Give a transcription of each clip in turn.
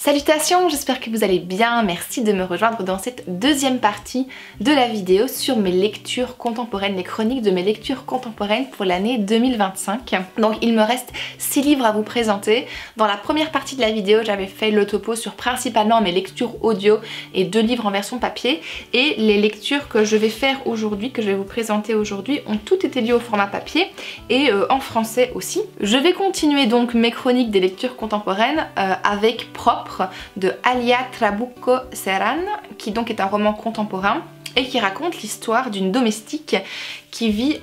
Salutations, j'espère que vous allez bien, merci de me rejoindre dans cette deuxième partie de la vidéo sur mes lectures contemporaines, les chroniques de mes lectures contemporaines pour l'année 2025. Donc il me reste 6 livres à vous présenter. Dans la première partie de la vidéo, j'avais fait le topo sur principalement mes lectures audio et 2 livres en version papier. Et les lectures que je vais faire aujourd'hui, que je vais vous présenter aujourd'hui, ont toutes été liées au format papier et en français aussi. Je vais continuer donc mes chroniques des lectures contemporaines avec Propre de Alia Trabucco Serran, qui donc est un roman contemporain et qui raconte l'histoire d'une domestique qui vit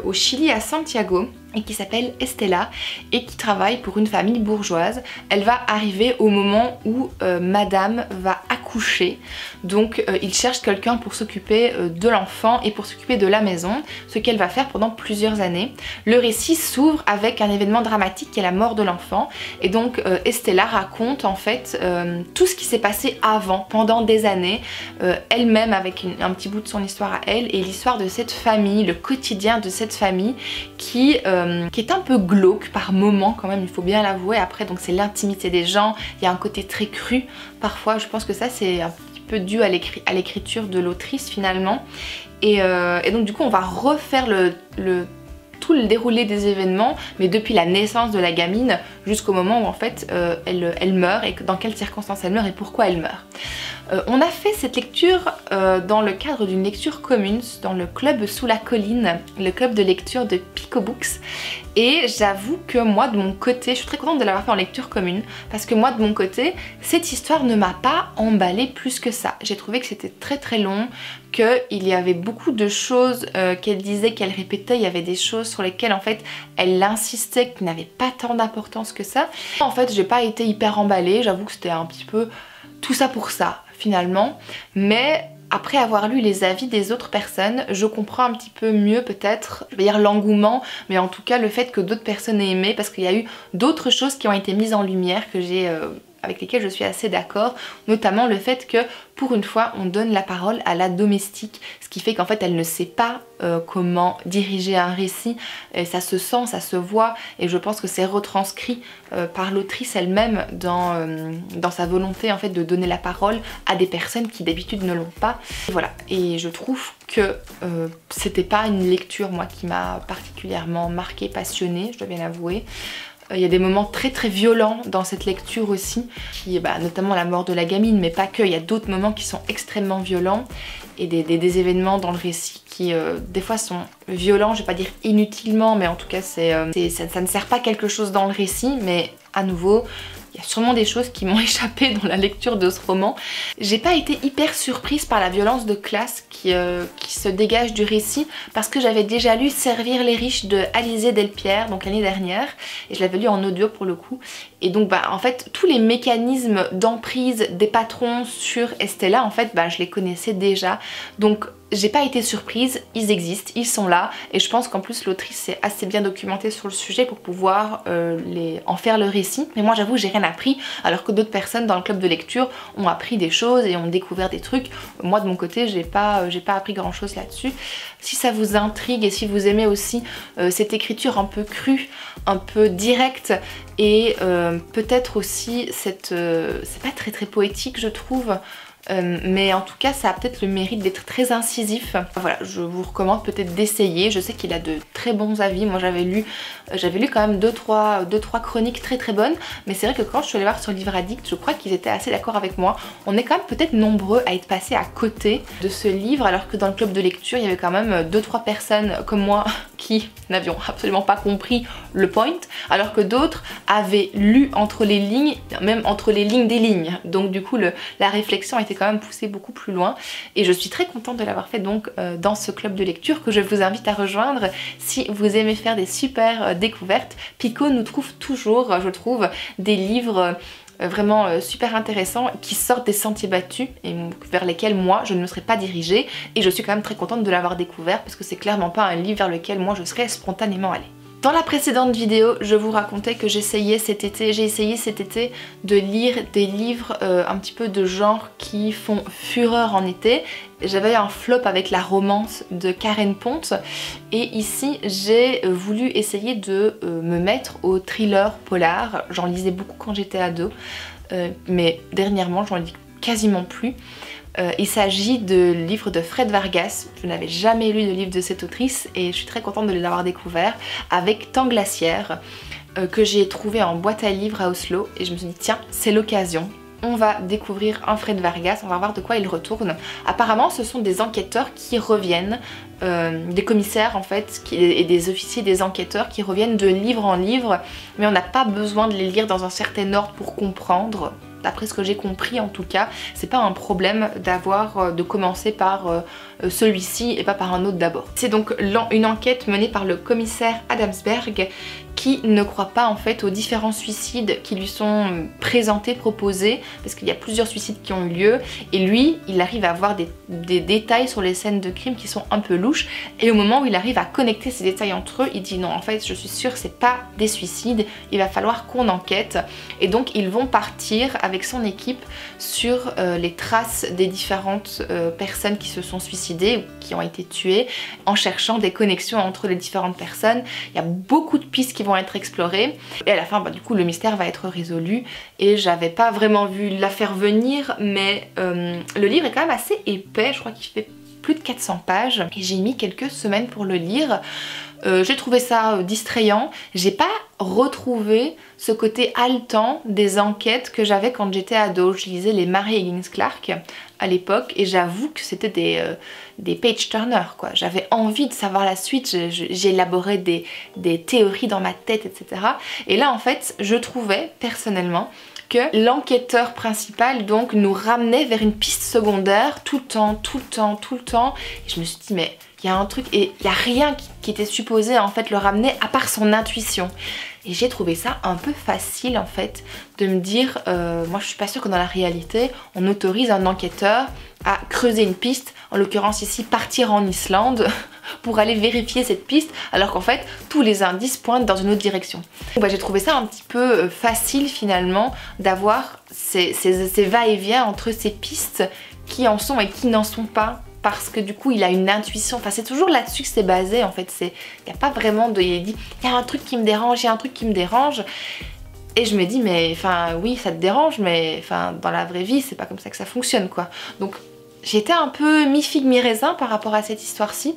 au Chili, à Santiago, et qui s'appelle Estela et qui travaille pour une famille bourgeoise. Elle va arriver au moment où madame va accoucher, donc il cherche quelqu'un pour s'occuper de l'enfant et pour s'occuper de la maison, ce qu'elle va faire pendant plusieurs années. Le récit s'ouvre avec un événement dramatique qui est la mort de l'enfant, et donc Estela raconte en fait tout ce qui s'est passé avant, pendant des années, elle-même avec un petit bout de son histoire à elle, et l'histoire de cette famille, le quotidien de cette famille qui est un peu glauque par moments quand même, il faut bien l'avouer. Après donc c'est l'intimité des gens, il y a un côté très cru parfois, je pense que ça c'est un petit peu dû à l'écriture de l'autrice finalement. Et donc du coup on va refaire tout le déroulé des événements, mais depuis la naissance de la gamine jusqu'au moment où en fait elle meurt, et dans quelles circonstances elle meurt et pourquoi elle meurt. On a fait cette lecture dans le cadre d'une lecture commune dans le club Sous la colline, le club de lecture de Pico Books, et j'avoue que moi de mon côté, je suis très contente de l'avoir fait en lecture commune, parce que moi de mon côté, cette histoire ne m'a pas emballée plus que ça. J'ai trouvé que c'était très long, qu'il y avait beaucoup de choses qu'elle disait, qu'elle répétait, il y avait des choses sur lesquelles en fait elle insistait qui n'avaient pas tant d'importance que ça. En fait j'ai pas été hyper emballée, j'avoue que c'était un petit peu tout ça pour ça finalement, mais après avoir lu les avis des autres personnes, je comprends un petit peu mieux peut-être, je vais dire l'engouement, mais en tout cas le fait que d'autres personnes aient aimé, parce qu'il y a eu d'autres choses qui ont été mises en lumière avec lesquelles je suis assez d'accord, notamment le fait que pour une fois on donne la parole à la domestique, ce qui fait qu'en fait elle ne sait pas comment diriger un récit, et ça se sent, ça se voit, et je pense que c'est retranscrit par l'autrice elle-même dans sa volonté en fait de donner la parole à des personnes qui d'habitude ne l'ont pas. Et voilà, et je trouve que c'était pas une lecture moi qui m'a particulièrement marquée, passionnée, je dois bien l'avouer. Il y a des moments très violents dans cette lecture aussi, notamment la mort de la gamine, mais pas que, il y a d'autres moments qui sont extrêmement violents, et des événements dans le récit qui des fois sont violents, je vais pas dire inutilement, mais en tout cas ça ne sert pas quelque chose dans le récit, mais à nouveau, il y a sûrement des choses qui m'ont échappé dans la lecture de ce roman. J'ai pas été hyper surprise par la violence de classe qui se dégage du récit, parce que j'avais déjà lu Servir les riches de Alizée Delpierre, donc l'année dernière, et je l'avais lu en audio pour le coup. Et donc en fait tous les mécanismes d'emprise des patrons sur Estela en fait je les connaissais déjà, donc j'ai pas été surprise, ils existent, ils sont là, et je pense qu'en plus l'autrice s'est assez bien documentée sur le sujet pour pouvoir en faire le récit. Mais moi j'avoue j'ai rien appris, alors que d'autres personnes dans le club de lecture ont appris des choses et ont découvert des trucs. Moi de mon côté j'ai pas appris grand chose là-dessus. Si ça vous intrigue et si vous aimez aussi cette écriture un peu crue, un peu directe, et peut-être aussi c'est pas très poétique je trouve, mais en tout cas ça a peut-être le mérite d'être très incisif. Voilà, je vous recommande peut-être d'essayer. Je sais qu'il a de très bons avis. Moi j'avais lu quand même 2-3 chroniques très bonnes, mais c'est vrai que quand je suis allée voir sur Livre Addict, je crois qu'ils étaient assez d'accord avec moi. On est quand même peut-être nombreux à être passés à côté de ce livre, alors que dans le club de lecture il y avait quand même 2-3 personnes comme moi qui n'avions absolument pas compris le point, alors que d'autres avaient lu entre les lignes, même entre les lignes des lignes. Donc du coup la réflexion était quand même poussée beaucoup plus loin, et je suis très contente de l'avoir fait donc dans ce club de lecture que je vous invite à rejoindre si vous aimez faire des super découvertes. Pico nous trouve toujours, je trouve, des livres vraiment super intéressants qui sortent des sentiers battus et vers lesquels moi je ne me serais pas dirigée, et je suis quand même très contente de l'avoir découvert, parce que c'est clairement pas un livre vers lequel moi je serais spontanément allée. Dans la précédente vidéo, je vous racontais que j'ai essayé cet été de lire des livres un petit peu de genre qui font fureur en été. J'avais un flop avec La romance de Karen Ponte, et ici j'ai voulu essayer de me mettre au thriller polar. J'en lisais beaucoup quand j'étais ado. mais dernièrement j'en lis quasiment plus. Il s'agit de livres de Fred Vargas. Je n'avais jamais lu de livre de cette autrice et je suis très contente de les avoir découverts, avec Temps glaciaire que j'ai trouvé en boîte à livres à Oslo, et je me suis dit tiens, c'est l'occasion. On va découvrir un Fred Vargas, on va voir de quoi il retourne. Apparemment ce sont des enquêteurs qui reviennent, des commissaires en fait, et des officiers, des enquêteurs qui reviennent de livre en livre, mais on n'a pas besoin de les lire dans un certain ordre pour comprendre. D'après ce que j'ai compris en tout cas, c'est pas un problème de commencer par celui-ci et pas par un autre d'abord. C'est donc une enquête menée par le commissaire Adamsberg, qui ne croit pas en fait aux différents suicides qui lui sont présentés, proposés, parce qu'il y a plusieurs suicides qui ont eu lieu, et lui il arrive à avoir des détails sur les scènes de crime qui sont un peu louches, et au moment où il arrive à connecter ces détails entre eux, il dit non, en fait je suis sûre que c'est pas des suicides, il va falloir qu'on enquête. Et donc ils vont partir avec son équipe sur les traces des différentes personnes qui se sont suicidées ou qui ont été tuées, en cherchant des connexions entre les différentes personnes. Il y a beaucoup de pistes qui vont être explorées, et à la fin du coup le mystère va être résolu, et j'avais pas vraiment vu l'affaire venir, mais le livre est quand même assez épais, je crois qu'il fait plus de 400 pages, et j'ai mis quelques semaines pour le lire. J'ai trouvé ça distrayant, j'ai pas retrouvé ce côté haletant des enquêtes que j'avais quand j'étais ado. Je lisais les Mary Higgins Clark à l'époque, et j'avoue que c'était des page-turners quoi. J'avais envie de savoir la suite, j'élaborais des théories dans ma tête, etc. Et là en fait je trouvais personnellement que l'enquêteur principal donc nous ramenait vers une piste secondaire tout le temps. Et je me suis dit mais il y a un truc, et il n'y a rien qui était supposé en fait le ramener à part son intuition. Et j'ai trouvé ça un peu facile en fait de me dire, moi je suis pas sûre que dans la réalité on autorise un enquêteur à creuser une piste, en l'occurrence ici partir en Islande pour aller vérifier cette piste, alors qu'en fait tous les indices pointent dans une autre direction. J'ai trouvé ça un petit peu facile finalement d'avoir ces va-et-vient entre ces pistes qui en sont et qui n'en sont pas, parce que du coup il a une intuition, enfin c'est toujours là-dessus que c'est basé en fait, il n'y a pas vraiment de... Il dit il y a un truc qui me dérange, il y a un truc qui me dérange, et je me dis mais enfin oui ça te dérange, mais enfin dans la vraie vie c'est pas comme ça que ça fonctionne quoi. Donc j'étais un peu mi-figue mi-raisin par rapport à cette histoire-ci.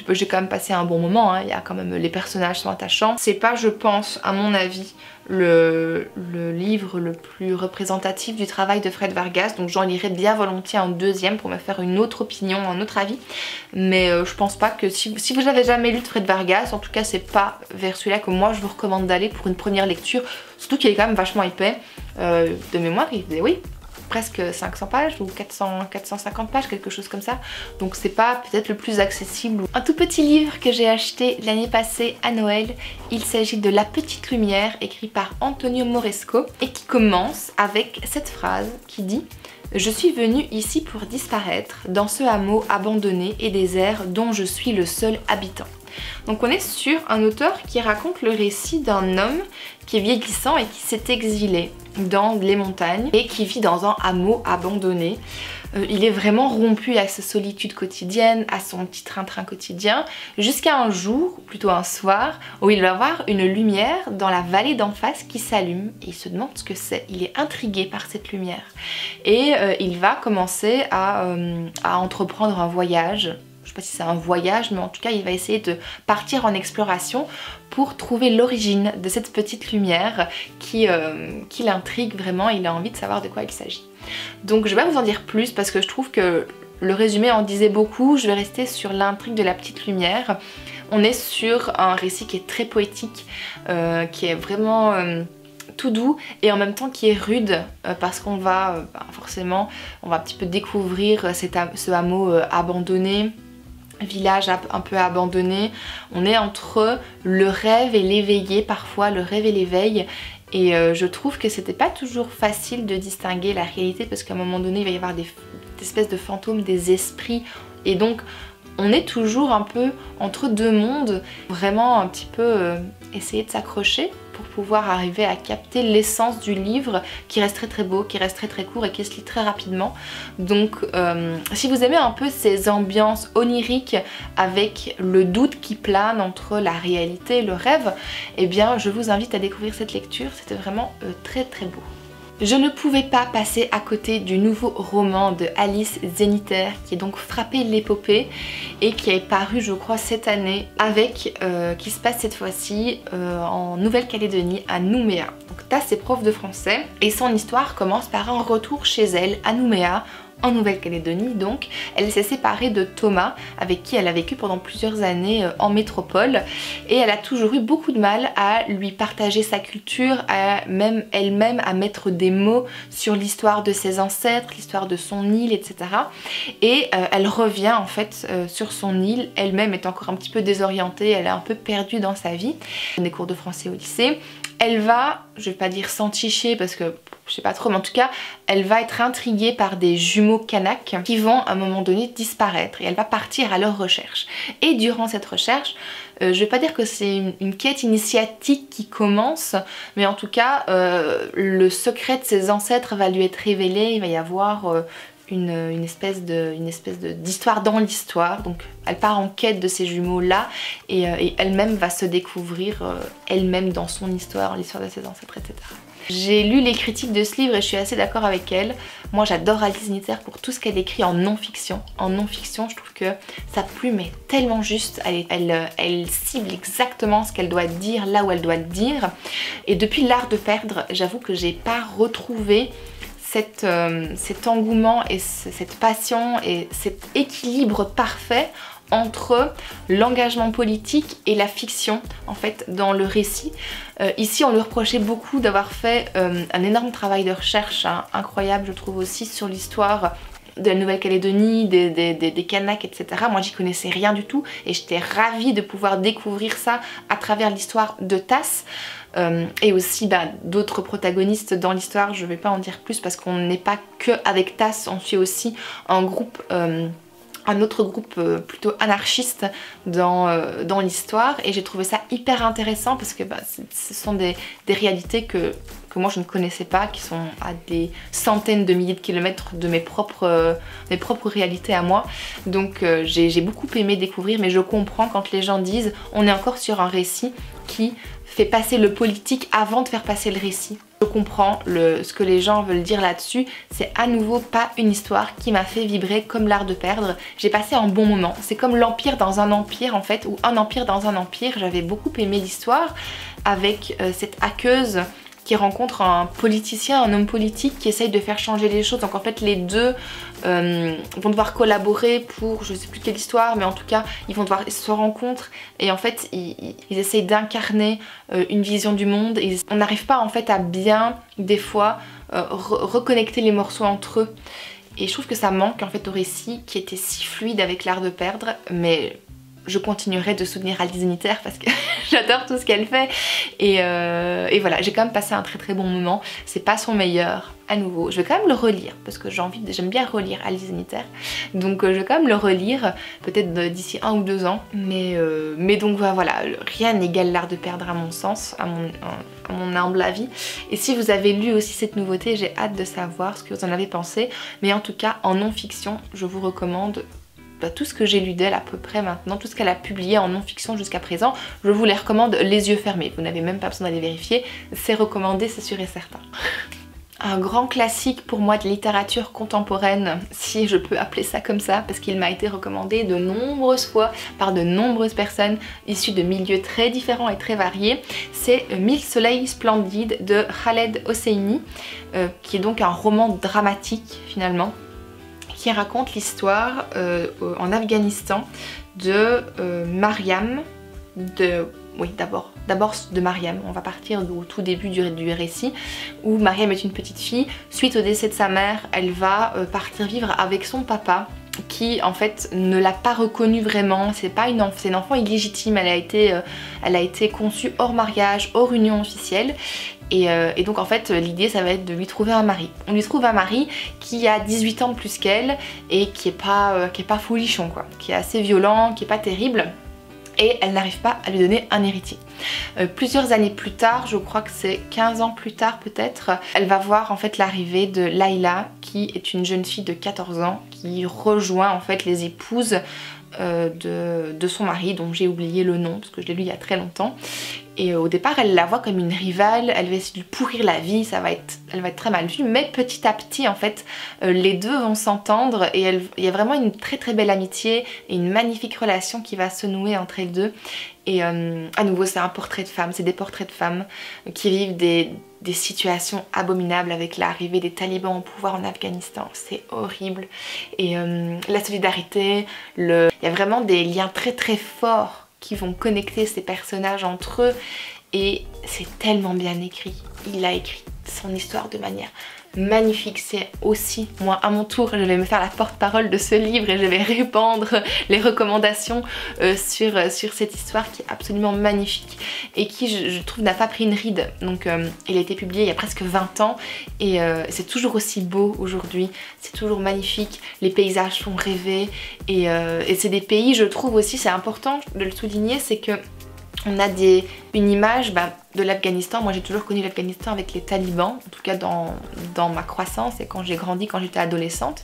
J'ai quand même passé un bon moment, hein. Il y a quand même, les personnages sont attachants. C'est pas, je pense, à mon avis, le livre le plus représentatif du travail de Fred Vargas, donc j'en lirai bien volontiers un deuxième pour me faire une autre opinion, un autre avis. Mais je pense pas que si vous n'avez jamais lu de Fred Vargas, en tout cas c'est pas vers celui-là que moi je vous recommande d'aller pour une première lecture, surtout qu'il est quand même vachement épais. De mémoire, il faisait oui, presque 500 pages ou 450 pages, quelque chose comme ça, donc c'est pas peut-être le plus accessible. Un tout petit livre que j'ai acheté l'année passée à Noël, il s'agit de La Petite Lumière, écrit par Antonio Moresco, et qui commence avec cette phrase qui dit « Je suis venue ici pour disparaître, dans ce hameau abandonné et désert dont je suis le seul habitant. » Donc on est sur un auteur qui raconte le récit d'un homme qui est vieillissant et qui s'est exilé dans les montagnes et qui vit dans un hameau abandonné. Il est vraiment rompu à sa solitude quotidienne, à son petit train-train quotidien, jusqu'à un jour, ou plutôt un soir, où il va voir une lumière dans la vallée d'en face qui s'allume, et il se demande ce que c'est. Il est intrigué par cette lumière et il va commencer à entreprendre un voyage. Je sais pas si c'est un voyage, mais en tout cas il va essayer de partir en exploration pour trouver l'origine de cette petite lumière qui l'intrigue vraiment. Il a envie de savoir de quoi il s'agit. Donc je vais pas vous en dire plus parce que je trouve que le résumé en disait beaucoup. Je vais rester sur l'intrigue de la petite lumière. On est sur un récit qui est très poétique, qui est vraiment tout doux et en même temps qui est rude, parce qu'on va forcément on va un petit peu découvrir ce hameau abandonné, village un peu abandonné. On est entre le rêve et l'éveillé, parfois le rêve et l'éveil, et je trouve que c'était pas toujours facile de distinguer la réalité, parce qu'à un moment donné il va y avoir des espèces de fantômes, des esprits, et donc on est toujours un peu entre deux mondes, vraiment un petit peu essayer de s'accrocher pour pouvoir arriver à capter l'essence du livre, qui reste très beau, qui reste très court et qui se lit très rapidement. Donc si vous aimez un peu ces ambiances oniriques avec le doute qui plane entre la réalité et le rêve, eh bien je vous invite à découvrir cette lecture, c'était vraiment très beau. Je ne pouvais pas passer à côté du nouveau roman de Alice Zeniter qui est donc Frapper l'épopée et qui est paru je crois cette année avec, qui se passe cette fois-ci en Nouvelle-Calédonie à Nouméa. Donc Tass est prof de français et son histoire commence par un retour chez elle à Nouméa en Nouvelle-Calédonie. Donc elle s'est séparée de Thomas avec qui elle a vécu pendant plusieurs années en métropole et elle a toujours eu beaucoup de mal à lui partager sa culture, à même elle-même à mettre des mots sur l'histoire de ses ancêtres, l'histoire de son île, etc. Et elle revient en fait sur son île, elle-même est encore un petit peu désorientée, elle est un peu perdue dans sa vie. Des cours de français au lycée. Elle va, je vais pas dire s'enticher parce que je sais pas trop, mais en tout cas, elle va être intriguée par des jumeaux Kanak qui vont à un moment donné disparaître et elle va partir à leur recherche. Et durant cette recherche, je vais pas dire que c'est une quête initiatique qui commence, mais en tout cas, le secret de ses ancêtres va lui être révélé, il va y avoir une espèce d'histoire dans l'histoire. Donc elle part en quête de ces jumeaux là et elle-même va se découvrir elle-même dans son histoire, l'histoire de ses ancêtres, etc. J'ai lu les critiques de ce livre et je suis assez d'accord avec elle. Moi j'adore Alice Zeniter pour tout ce qu'elle écrit en non-fiction. En non-fiction, je trouve que sa plume est tellement juste, elle cible exactement ce qu'elle doit dire là où elle doit le dire. Et depuis L'Art de perdre, j'avoue que j'ai pas retrouvé cet engouement et cette passion et cet équilibre parfait entre l'engagement politique et la fiction en fait dans le récit. Ici on lui reprochait beaucoup d'avoir fait un énorme travail de recherche incroyable je trouve aussi sur l'histoire de la Nouvelle-Calédonie, des Kanaks, etc. Moi j'y connaissais rien du tout et j'étais ravie de pouvoir découvrir ça à travers l'histoire de Tass. Et aussi d'autres protagonistes dans l'histoire, je vais pas en dire plus parce qu'on n'est pas que avec Tass, on suit aussi un groupe, un autre groupe plutôt anarchiste dans l'histoire et j'ai trouvé ça hyper intéressant parce que ce sont des réalités que moi je ne connaissais pas, qui sont à des centaines de milliers de kilomètres de mes propres réalités à moi. Donc j'ai beaucoup aimé découvrir, mais je comprends quand les gens disent on est encore sur un récit qui fait passer le politique avant de faire passer le récit. Je comprends ce que les gens veulent dire là-dessus, c'est à nouveau pas une histoire qui m'a fait vibrer comme L'Art de perdre. J'ai passé un bon moment, c'est comme l'Empire dans un empire en fait, ou un empire dans un empire. J'avais beaucoup aimé l'histoire avec cette hackeuse qui rencontre un politicien, un homme politique qui essaye de faire changer les choses. Donc en fait les deux vont devoir collaborer pour, je sais plus quelle histoire, mais en tout cas ils se rencontrent et en fait ils essayent d'incarner une vision du monde et on n'arrive pas en fait à bien des fois reconnecter les morceaux entre eux. Et je trouve que ça manque en fait au récit qui était si fluide avec L'Art de perdre, mais je continuerai de soutenir Alice Zeniter parce que j'adore tout ce qu'elle fait et voilà, j'ai quand même passé un très bon moment. C'est pas son meilleur à nouveau, je vais quand même le relire parce que j'aime bien relire Alice Zeniter, donc je vais quand même le relire peut-être d'ici 1 ou 2 ans, mais donc voilà, rien n'égale L'Art de perdre à mon sens, à mon humble avis. Et si vous avez lu aussi cette nouveauté, j'ai hâte de savoir ce que vous en avez pensé, mais en tout cas en non-fiction je vous recommande tout ce que j'ai lu d'elle à peu près maintenant, tout ce qu'elle a publié en non-fiction jusqu'à présent, je vous les recommande les yeux fermés. Vous n'avez même pas besoin d'aller vérifier, c'est recommandé, c'est sûr et certain. Un grand classique pour moi de littérature contemporaine, si je peux appeler ça comme ça, parce qu'il m'a été recommandé de nombreuses fois par de nombreuses personnes issues de milieux très différents et très variés, c'est 1000 soleils splendides de Khaled Hosseini, qui est donc un roman dramatique finalement, qui raconte l'histoire en Afghanistan de Mariam, oui d'abord de Mariam, on va partir au tout début du récit, où Mariam est une petite fille, suite au décès de sa mère, elle va partir vivre avec son papa, qui en fait ne l'a pas reconnue vraiment, c'est une enfant illégitime, elle a été conçue hors mariage, hors union officielle. Et donc en fait l'idée ça va être de lui trouver un mari. On lui trouve un mari qui a 18 ans de plus qu'elle et qui est pas folichon quoi, qui est assez violent, qui est pas terrible. Et elle n'arrive pas à lui donner un héritier. Plusieurs années plus tard, je crois que c'est 15 ans plus tard peut-être, elle va voir en fait l'arrivée de Layla, qui est une jeune fille de 14 ans qui rejoint en fait les épouses de son mari, dont j'ai oublié le nom parce que je l'ai lu il y a très longtemps. Et au départ, elle la voit comme une rivale, elle va essayer de lui pourrir la vie, elle va être très mal vue. Mais petit à petit, en fait, les deux vont s'entendre et il y a vraiment une très très belle amitié et une magnifique relation qui va se nouer entre elles deux. Et à nouveau, c'est un portrait de femmes, c'est des portraits de femmes qui vivent des situations abominables avec l'arrivée des talibans au pouvoir en Afghanistan. C'est horrible. Et la solidarité, il y a vraiment des liens très très forts qui vont connecter ces personnages entre eux et c'est tellement bien écrit. Il a écrit son histoire de manière magnifique. C'est aussi, moi à mon tour, je vais me faire la porte-parole de ce livre et je vais répandre les recommandations sur cette histoire qui est absolument magnifique et qui je trouve n'a pas pris une ride. Donc il a été publié il y a presque 20 ans et c'est toujours aussi beau aujourd'hui, c'est toujours magnifique, les paysages font rêver et c'est des pays, je trouve aussi, c'est important de le souligner, c'est que on a une image de l'Afghanistan. Moi j'ai toujours connu l'Afghanistan avec les talibans, en tout cas dans ma croissance et quand j'ai grandi, quand j'étais adolescente.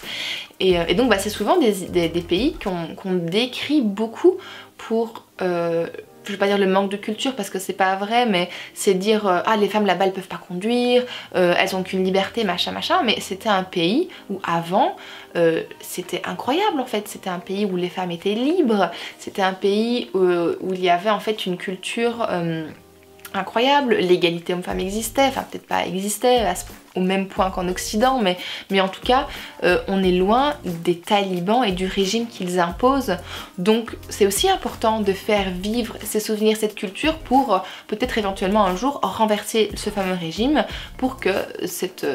Et donc c'est souvent des pays qu'on décrit beaucoup pour... je vais pas dire le manque de culture parce que c'est pas vrai, mais c'est dire ah les femmes là-bas elles peuvent pas conduire, elles ont qu'une liberté machin machin, mais c'était un pays où avant c'était incroyable en fait, c'était un pays où les femmes étaient libres, c'était un pays où il y avait en fait une culture incroyable, l'égalité homme-femme existait, enfin peut-être pas existait au même point qu'en Occident, mais en tout cas on est loin des talibans et du régime qu'ils imposent. Donc c'est aussi important de faire vivre ces souvenirs, cette culture pour peut-être éventuellement un jour renverser ce fameux régime pour que cette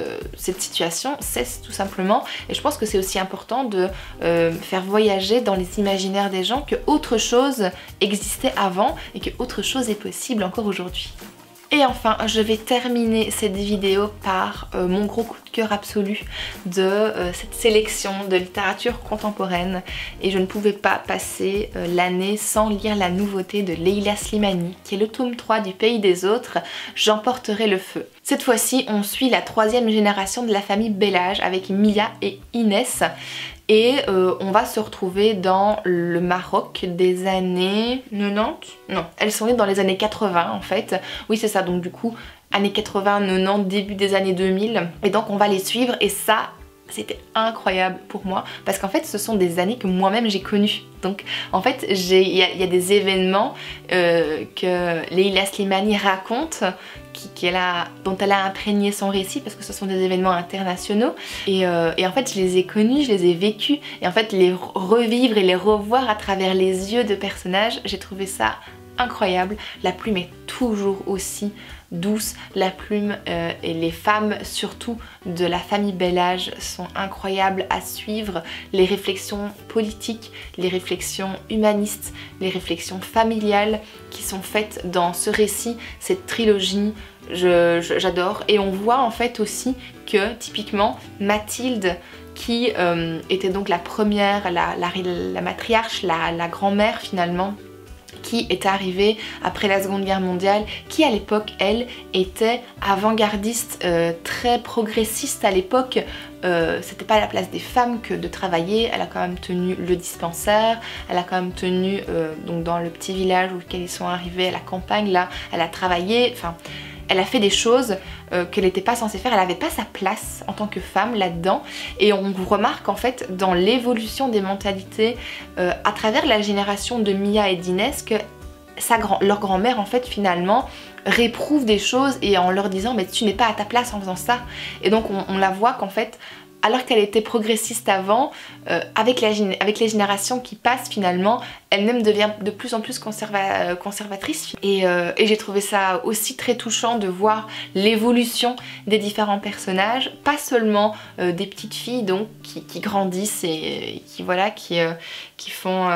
situation cesse tout simplement. Et je pense que c'est aussi important de faire voyager dans les imaginaires des gens que autre chose existait avant et que autre chose est possible encore aujourd'hui. Et enfin, je vais terminer cette vidéo par mon gros coup de cœur absolu de cette sélection de littérature contemporaine. Et je ne pouvais pas passer l'année sans lire la nouveauté de Leila Slimani, qui est le tome 3 du Pays des Autres, J'emporterai le feu. Cette fois-ci, on suit la 3e génération de la famille Bellage avec Mia et Inès. Et on va se retrouver dans le Maroc des années 90. Non, elles sont nées dans les années 80 en fait. Oui c'est ça, donc du coup années 80, 90, début des années 2000. Et donc on va les suivre et ça c'était incroyable pour moi parce qu'en fait ce sont des années que moi-même j'ai connues. Donc en fait il y a des événements que Leila Slimani raconte dont elle a imprégné son récit parce que ce sont des événements internationaux et en fait je les ai connus, je les ai vécus et en fait les revivre et les revoir à travers les yeux de personnages, j'ai trouvé ça incroyable. La plume est toujours aussi douce, la plume et les femmes surtout de la famille Bellage sont incroyables à suivre. Les réflexions politiques, les réflexions humanistes, les réflexions familiales qui sont faites dans ce récit, cette trilogie, j'adore. Et on voit en fait aussi que typiquement Mathilde qui était donc la première, la matriarche, la grand-mère finalement, qui est arrivée après la Seconde Guerre mondiale, qui à l'époque, elle, était avant-gardiste, très progressiste à l'époque. C'était pas à la place des femmes que de travailler, elle a quand même tenu le dispensaire, elle a quand même tenu, donc dans le petit village auquel ils sont arrivés, à la campagne, là, elle a travaillé, enfin... Elle a fait des choses qu'elle n'était pas censée faire, elle n'avait pas sa place en tant que femme là-dedans. Et on remarque en fait dans l'évolution des mentalités à travers la génération de Mia et d'Inès que leur grand-mère en fait finalement réprouve des choses et en leur disant mais tu n'es pas à ta place en faisant ça. Et donc on la voit qu'en fait alors qu'elle était progressiste avant, avec les générations qui passent finalement, elle-même devient de plus en plus conservatrice. Et j'ai trouvé ça aussi très touchant de voir l'évolution des différents personnages, pas seulement des petites filles donc qui grandissent et qui font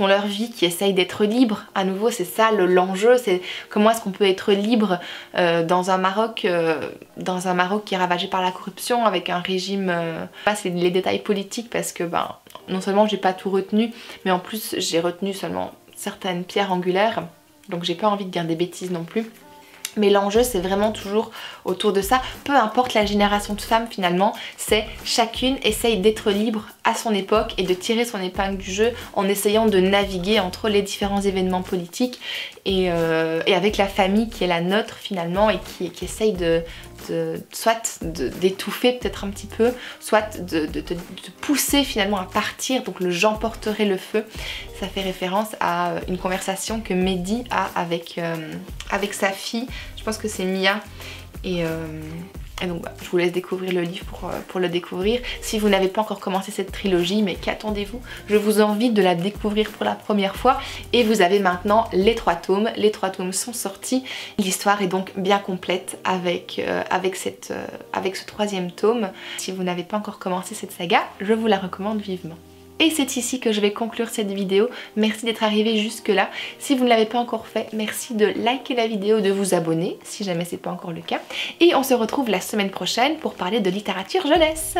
leur vie, qui essayent d'être libres. À nouveau c'est ça l'enjeu, c'est comment est-ce qu'on peut être libre dans un Maroc qui est ravagé par la corruption, avec un régime... c'est les détails politiques parce que non seulement j'ai pas tout retenu, mais en plus j'ai retenu seulement certaines pierres angulaires, donc j'ai pas envie de dire des bêtises non plus. Mais l'enjeu c'est vraiment toujours autour de ça, peu importe la génération de femmes finalement, c'est chacune essaye d'être libre à son époque et de tirer son épingle du jeu en essayant de naviguer entre les différents événements politiques et avec la famille qui est la nôtre finalement et qui essaye soit d'étouffer peut-être un petit peu, soit de pousser finalement à partir, donc le j'emporterai le feu. Ça fait référence à une conversation que Mehdi a avec sa fille, je pense que c'est Mia, et donc bah, je vous laisse découvrir le livre pour le découvrir. Si vous n'avez pas encore commencé cette trilogie, mais qu'attendez-vous? Je vous invite de la découvrir pour la première fois et vous avez maintenant les 3 tomes. Les 3 tomes sont sortis. L'histoire est donc bien complète avec ce 3e tome. Si vous n'avez pas encore commencé cette saga, je vous la recommande vivement. Et c'est ici que je vais conclure cette vidéo. Merci d'être arrivé jusque là. Si vous ne l'avez pas encore fait, merci de liker la vidéo, de vous abonner si jamais c'est pas encore le cas. Et on se retrouve la semaine prochaine pour parler de littérature jeunesse.